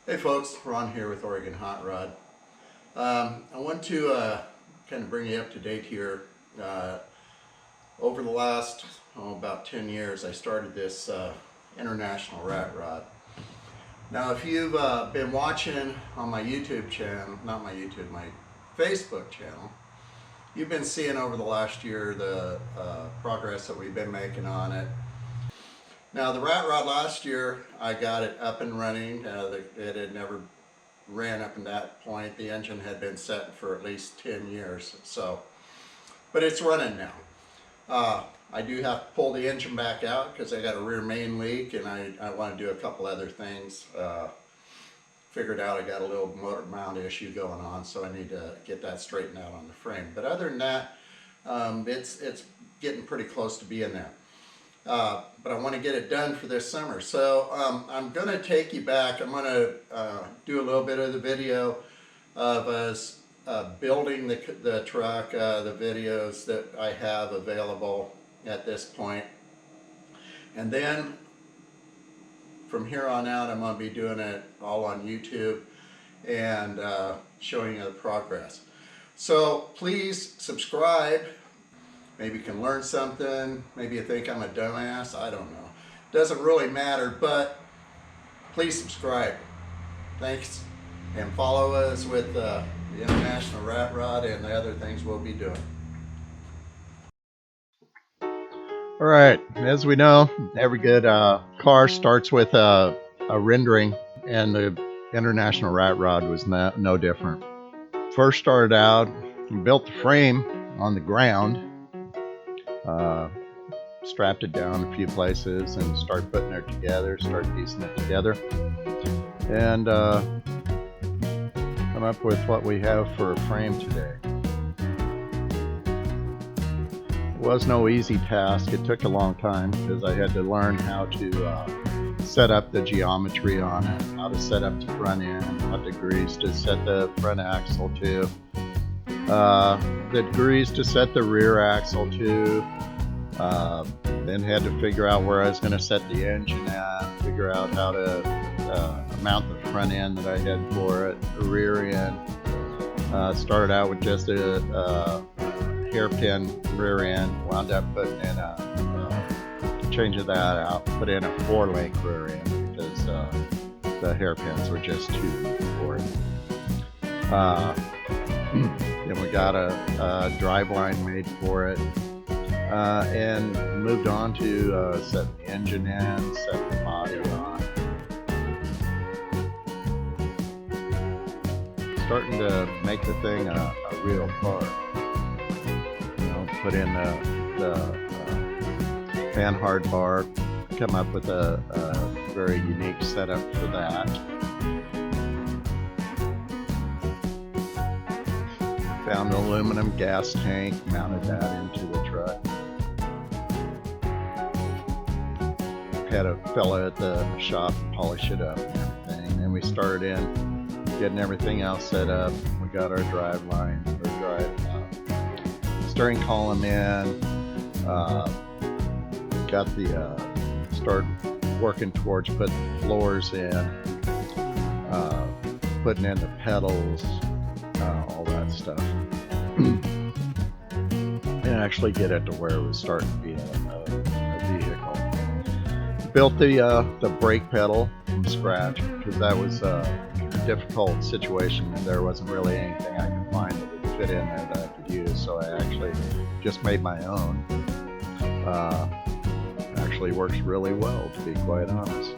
Hey folks, Ron here with Oregon Hot Rod. I want to kind of bring you up to date here. Over the last about 10 years I started this international rat rod. Now if you've been watching on my YouTube channel, not my YouTube, my Facebook channel, you've been seeing over the last year the progress that we've been making on it. Now the rat rod last year, I got it up and running. It had never ran up in that point. The engine had been set for at least 10 years. But it's running now. I do have to pull the engine back out because I got a rear main leak and I want to do a couple other things. Figured out I got a little motor mount issue going on, so I need to get that straightened out on the frame. But other than that, it's getting pretty close to being there. But I want to get it done for this summer. So I'm going to take you back. I'm going to do a little bit of the video of us building the truck, the videos that I have available at this point. And then from here on out, I'm going to be doing it all on YouTube and showing you the progress. So please subscribe. Maybe you can learn something. Maybe you think I'm a dumbass. I don't know. Doesn't really matter, but please subscribe. Thanks. And follow us with the International Rat Rod and the other things we'll be doing. All right, as we know, every good car starts with a rendering, and the International Rat Rod was no different. First started out, we built the frame on the ground, strapped it down a few places and started putting it together, started piecing it together, and come up with what we have for a frame today. It was no easy task. It took a long time because I had to learn how to set up the geometry on it, how to set up the front end, what degrees to set the front axle to, the degrees to set the rear axle to. Then had to figure out where I was going to set the engine at, figure out how to mount the front end that I had for it, the rear end. Started out with just a hairpin rear end, wound up putting in changing that out, put in a 4-link rear end because the hairpins were just too for it. Then we got a drive line made for it. And moved on to set the engine in, set the body on. Starting to make the thing a real car. You know, put in the Panhard bar, come up with a very unique setup for that. Found an aluminum gas tank, mounted that into the truck. Had a fella at the shop polish it up and everything. And we started in getting everything else set up. We got our drive line, our steering column in. Got the started working towards putting the floors in, putting in the pedals, all that stuff, and actually get it to where it was starting to be a vehicle. Built the brake pedal from scratch because that was a difficult situation and there wasn't really anything I could find that would fit in there that I could use, so I actually just made my own. Actually works really well, to be quite honest.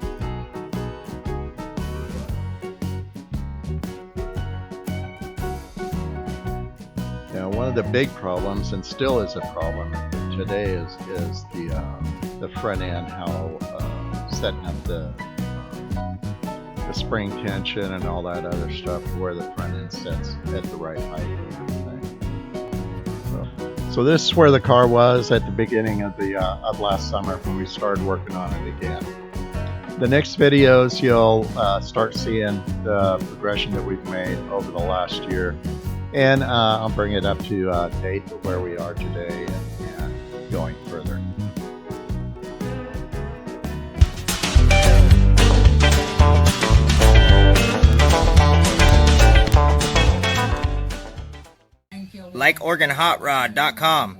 Now, one of the big problems, and still is a problem today, is the front end, how setting up the spring tension and all that other stuff, where the front end sets at the right height and everything. So this is where the car was at the beginning of last summer when we started working on it again. The next videos you'll start seeing the progression that we've made over the last year, and I'll bring it up to date to where we are today and going further. LikeOregonHotRod.com.